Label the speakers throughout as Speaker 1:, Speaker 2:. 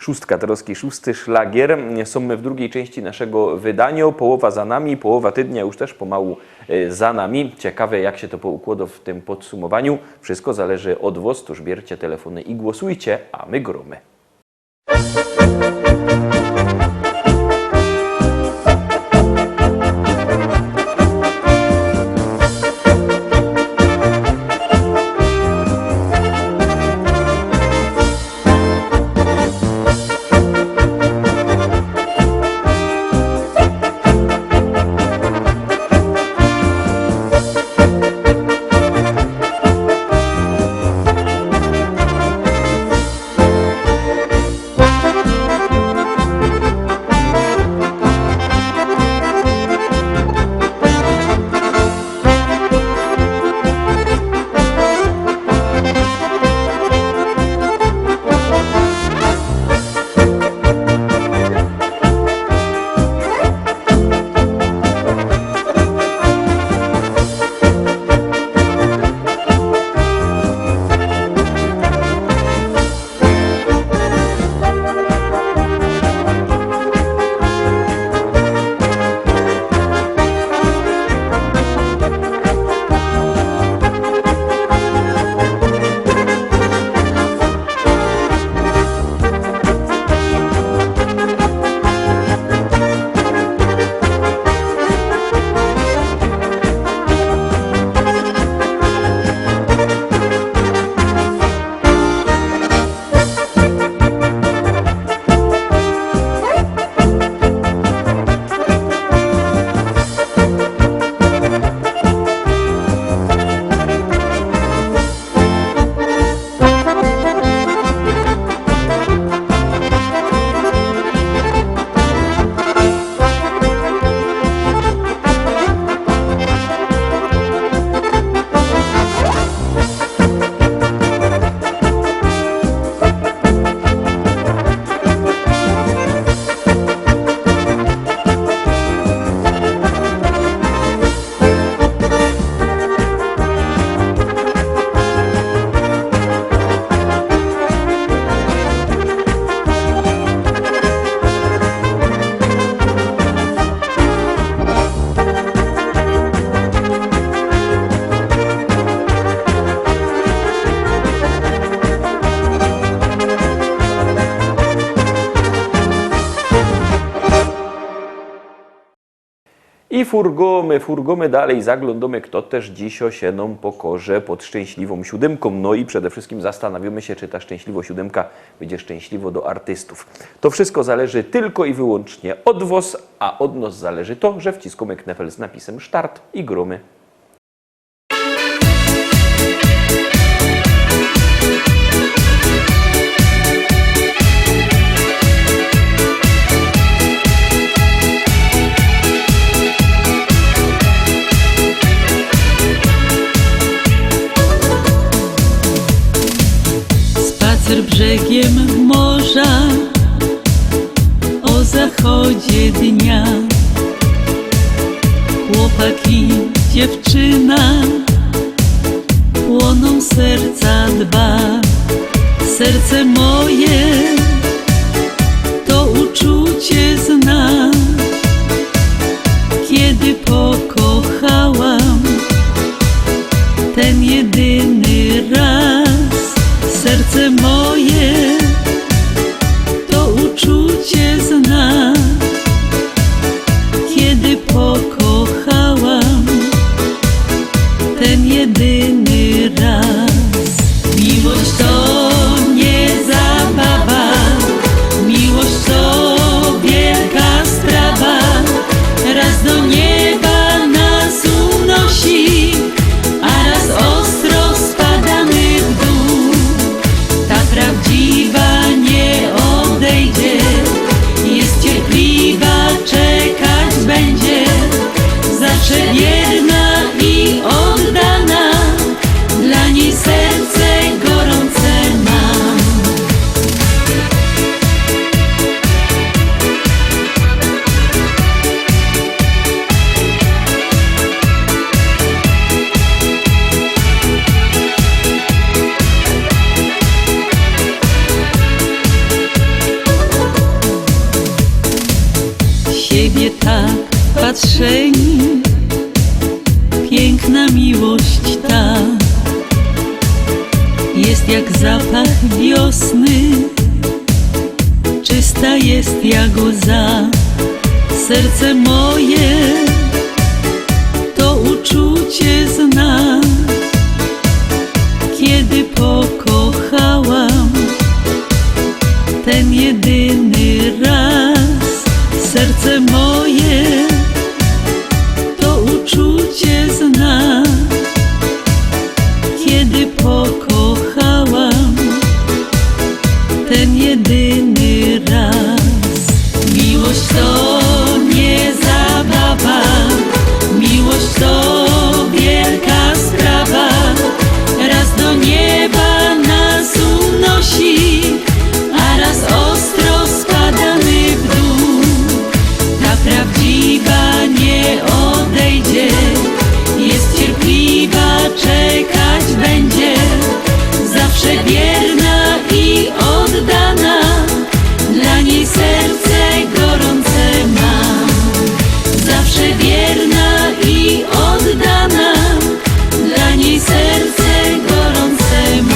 Speaker 1: Szóstka troski, szósty szlagier. Są my w drugiej części naszego wydania. Połowa za nami, połowa tydnia już też pomału za nami. Ciekawe, jak się to poukłada w tym podsumowaniu. Wszystko zależy od was, toż bierzcie telefony i głosujcie, a my gromy. I furgomy dalej, zaglądamy, kto też dziś się nam pokorze pod szczęśliwą siódemką. No i przede wszystkim zastanawimy się, czy ta szczęśliwa siódemka będzie szczęśliwo do artystów. To wszystko zależy tylko i wyłącznie od was, a od nas zależy to, że wciskamy knefel z napisem start i gromy.
Speaker 2: Brzegiem morza o zachodzie dnia. Chłopak i dziewczyna płoną serca dwa. Serce moje to uczucie zna. Kiedy pokochałam ten jedyny raz. Serce moje to uczucie zna. Kiedy pokochałam ten jedyny raz. Miłość to nie zabawa, kieszeni, piękna miłość ta. Jest jak zapach wiosny, czysta jest jak łza. Serce moje to uczucie zna. Kiedy pokochałam ten jedyny raz, serce moje to uczucie zna. Kiedy pokochałam ten jedyny raz. Miłość to nie zabawa, miłość to wielka sprawa. Raz do nieba nas unosi, a raz ostro spadamy w dół. Ta prawdziwa nie odejdzie, jest cierpliwa, czekać będzie. Zawsze wierna i oddana, dla niej serce gorące mam. Zawsze wierna i oddana, dla niej serce gorące mam.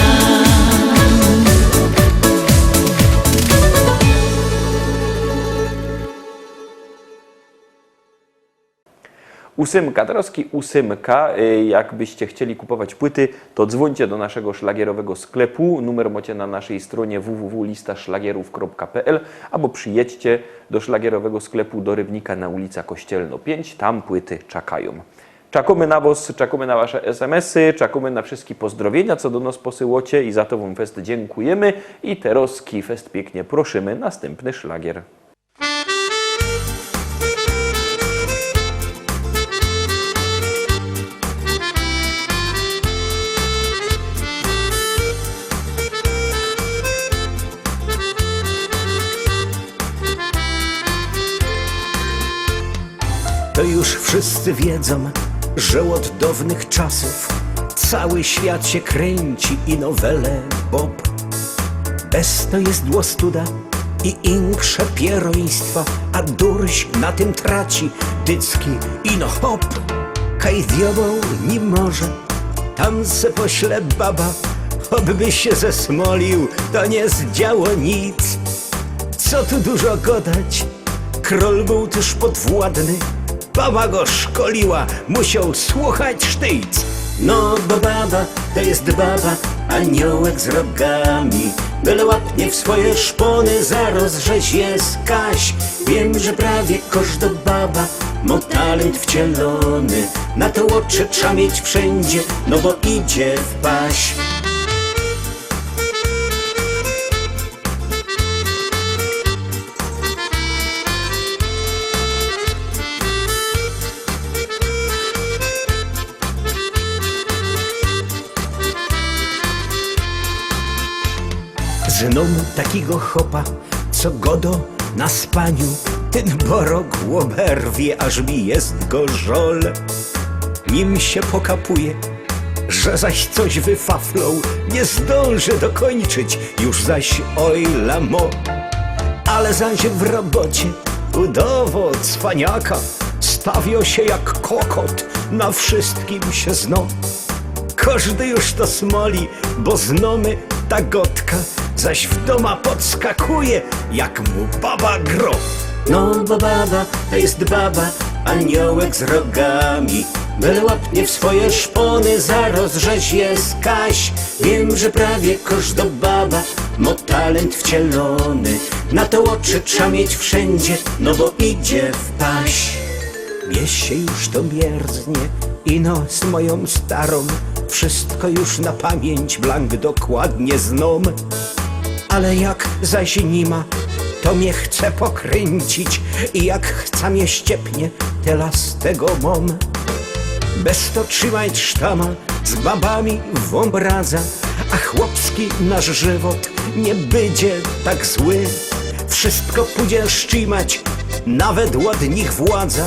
Speaker 1: Ósemka, troski ósemka. Jakbyście chcieli kupować płyty, to dzwońcie do naszego szlagierowego sklepu. Numer macie na naszej stronie www.listaszlagierów.pl albo przyjedźcie do szlagierowego sklepu do Rybnika na ulica Kościelno 5. Tam płyty czekają. Czekamy na was, czekamy na wasze SMS-y, czekamy na wszystkie pozdrowienia, co do nas posyłocie i za to wam fest dziękujemy. I teraz fest pięknie prosimy, następny szlagier.
Speaker 3: To już wszyscy wiedzą, że od dawnych czasów cały świat się kręci i nowele Bob. Bez to jest dłostuda i inkrze pieroństwa, a durś na tym traci dycki ino hop. Kaj diabeł nie może, tam se pośle baba, obby się zesmolił, to nie zdziało nic. Co tu dużo gadać, król był też podwładny, baba go szkoliła, musiał słuchać sztyc. No bo baba to jest baba, aniołek z rogami, byle łapnie w swoje szpony, zaraz rzeź jest Kaś. Wiem, że prawie każda baba ma talent wcielony, na to oczy trzeba mieć wszędzie, no bo idzie w paś. Znam takiego chopa, co godo na spaniu, ten borok łoberwie, aż mi jest go żol. Nim się pokapuje, że zaś coś wyfaflął, nie zdąży dokończyć, już zaś oj lamo. Ale zaś w robocie udawo cwaniaka, stawio się jak kokot, na wszystkim się zno. Każdy już to smoli, bo znamy ta gotka, zaś w doma podskakuje, jak mu baba gro. No bo baba to jest baba, aniołek z rogami, byle łapnie w swoje szpony, zaraz rzeź jest Kaś. Wiem, że prawie każda baba ma talent wcielony, na to oczy trzeba mieć wszędzie, no bo idzie w paś. Mnie się już to mierznie, ino z moją starą, wszystko już na pamięć blank dokładnie znam. Ale jak zaś nie ma, to mnie chce pokręcić i jak chce mnie ściepnie, tyle z tego mam. Bez to trzymać sztama, z babami w obraza, a chłopski nasz żywot nie będzie tak zły. Wszystko pójdzie szczimać, nawet ładnych władza,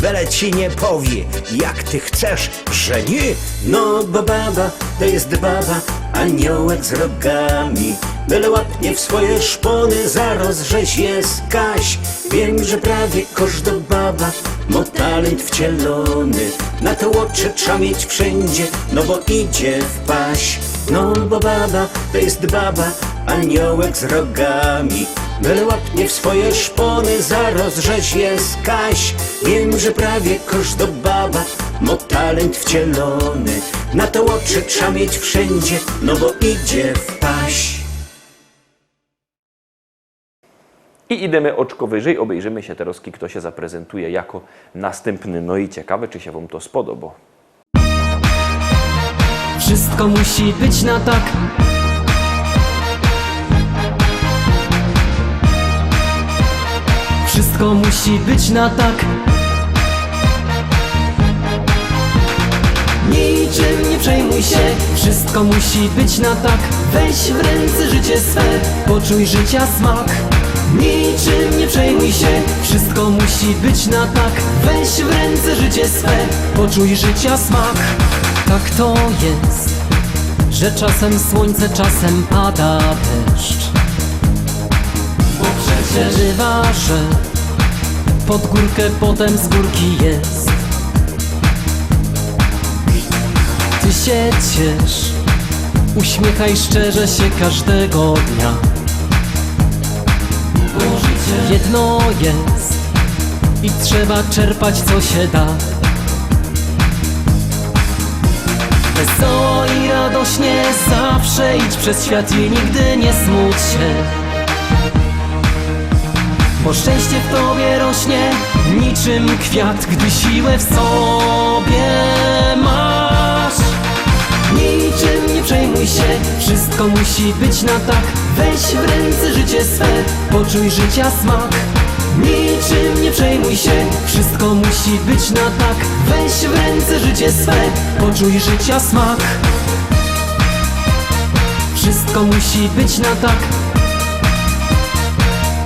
Speaker 3: byle ci nie powie, jak ty chcesz, że nie. No bo baba to jest baba, aniołek z rogami, byle łapnie w swoje szpony, zaraz rzeź jest Kaś. Wiem, że prawie każda baba ma talent wcielony, na to łocze trzeba mieć wszędzie, no bo idzie w paś. No bo baba to jest baba, aniołek z rogami, byle łapnie w swoje szpony, zaraz rzeź jest Kaś. Wiem, że prawie każda baba ma talent wcielony, na to łocze trzeba mieć wszędzie, no bo idzie w paś.
Speaker 1: I idziemy oczko wyżej, obejrzymy się teraz, kto się zaprezentuje jako następny. No i ciekawe, czy się wam to spodoba.
Speaker 4: Wszystko musi być na tak. Wszystko musi być na tak. Niczym nie przejmuj się, wszystko musi być na tak. Weź w ręce życie swe, poczuj życia smak. Niczym nie przejmuj się, wszystko musi być na tak. Weź w ręce życie swe, poczuj życia smak. Tak to jest, że czasem słońce, czasem pada deszcz. Bo przecież bywa, że pod górkę, potem z górki jest. Ty się ciesz, uśmiechaj szczerze się każdego dnia. Bo życie jedno jest i trzeba czerpać co się da. Wesoło i radośnie zawsze idź przez świat i nigdy nie smuć się. Bo szczęście w tobie rośnie niczym kwiat, gdy siłę w sobie masz. Niczym nie przejmuj się, wszystko musi być na tak. Weź w ręce życie swe, poczuj życia smak. Niczym nie przejmuj się, wszystko musi być na tak. Weź w ręce życie swe, poczuj życia smak. Wszystko musi być na tak.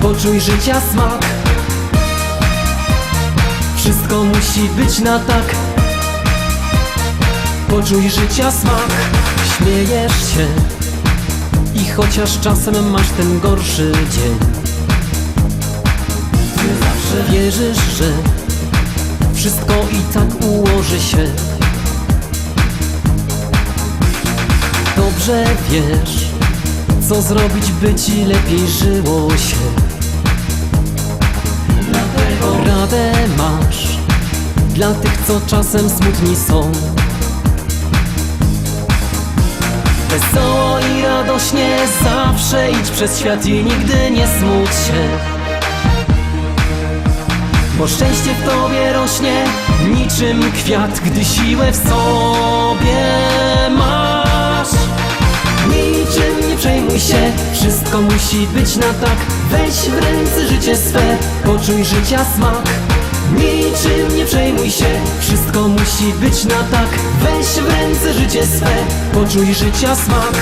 Speaker 4: Poczuj życia smak. Wszystko musi być na tak. Poczuj życia smak. Śmiejesz się i chociaż czasem masz ten gorszy dzień, ty zawsze wierzysz, że wszystko i tak ułoży się. Dobrze wiesz, co zrobić, by ci lepiej żyło się. Dlatego radę masz dla tych, co czasem smutni są. Wesoło i radośnie zawsze idź przez świat i nigdy nie smuć się. Bo szczęście w tobie rośnie niczym kwiat, gdy siłę w sobie masz. Niczym nie przejmuj się, wszystko musi być na tak. Weź w ręce życie swe, poczuj życia smak. Niczym nie przejmuj się, wszystko musi być na tak. Weź w ręce życie swe, poczuj życia smak.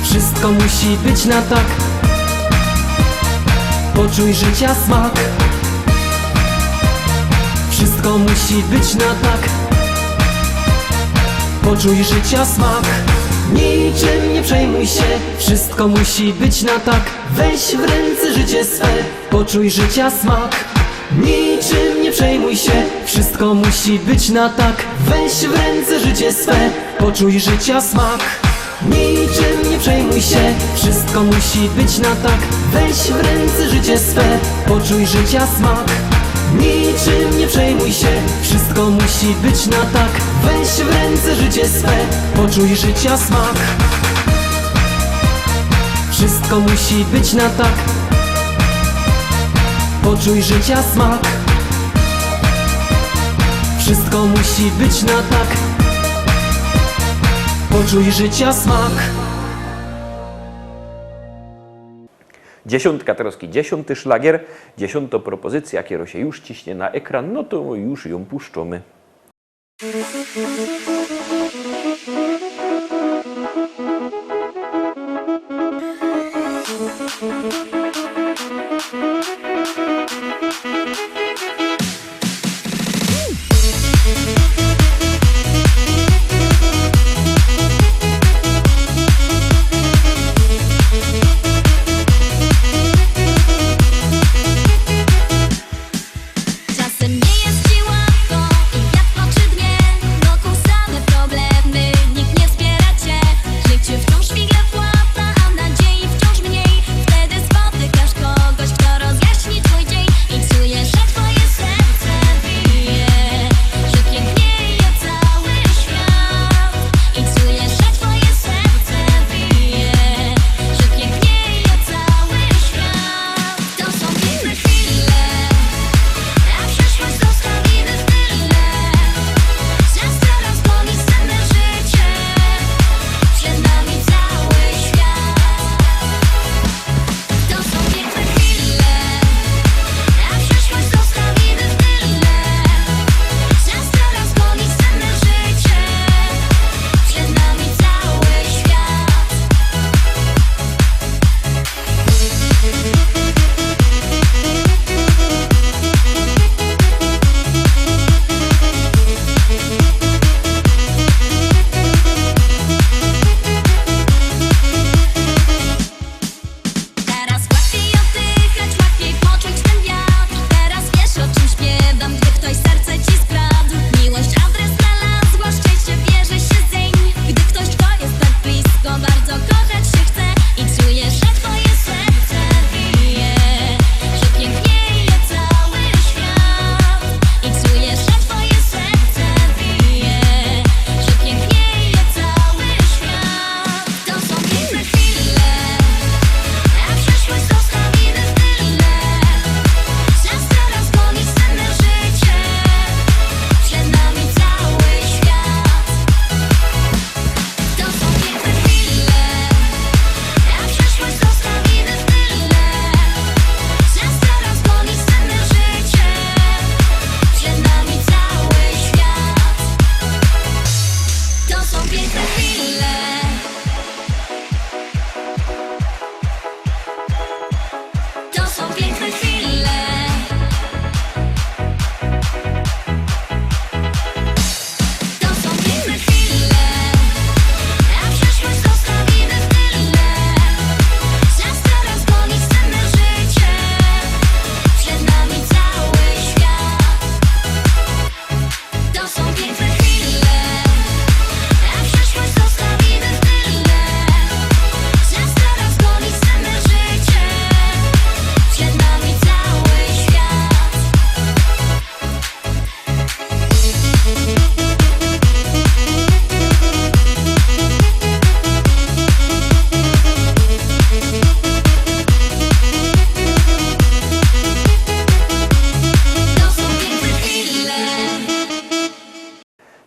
Speaker 4: Wszystko musi być na tak. Poczuj życia smak. Wszystko musi być na tak. Poczuj życia smak. Niczym nie przejmuj się, wszystko musi być na tak. Weź w ręce życie swe, poczuj życia smak. Niczym nie przejmuj się, wszystko musi być na tak. Weź w ręce życie swe, poczuj życia smak. Niczym nie przejmuj się, wszystko musi być na tak. Weź w ręce życie swe, poczuj życia smak. Niczym nie przejmuj się, wszystko musi być na tak. Weź w ręce życie swe, poczuj życia smak. Wszystko musi być na tak. Poczuj życia smak. Wszystko musi być na tak. Poczuj życia smak.
Speaker 1: Dziesiątka troski, 10. szlagier, 10. propozycja, kiero się już ciśnie na ekran, no to już ją puszczamy.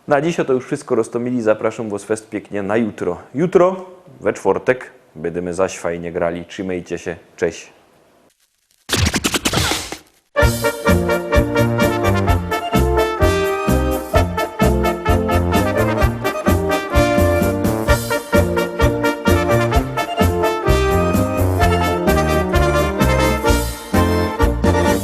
Speaker 1: Na dziś to już wszystko, Rostomili. Zapraszam Was fest pięknie na jutro. Jutro, we czwartek, będziemy zaś fajnie grali. Trzymajcie się. Cześć.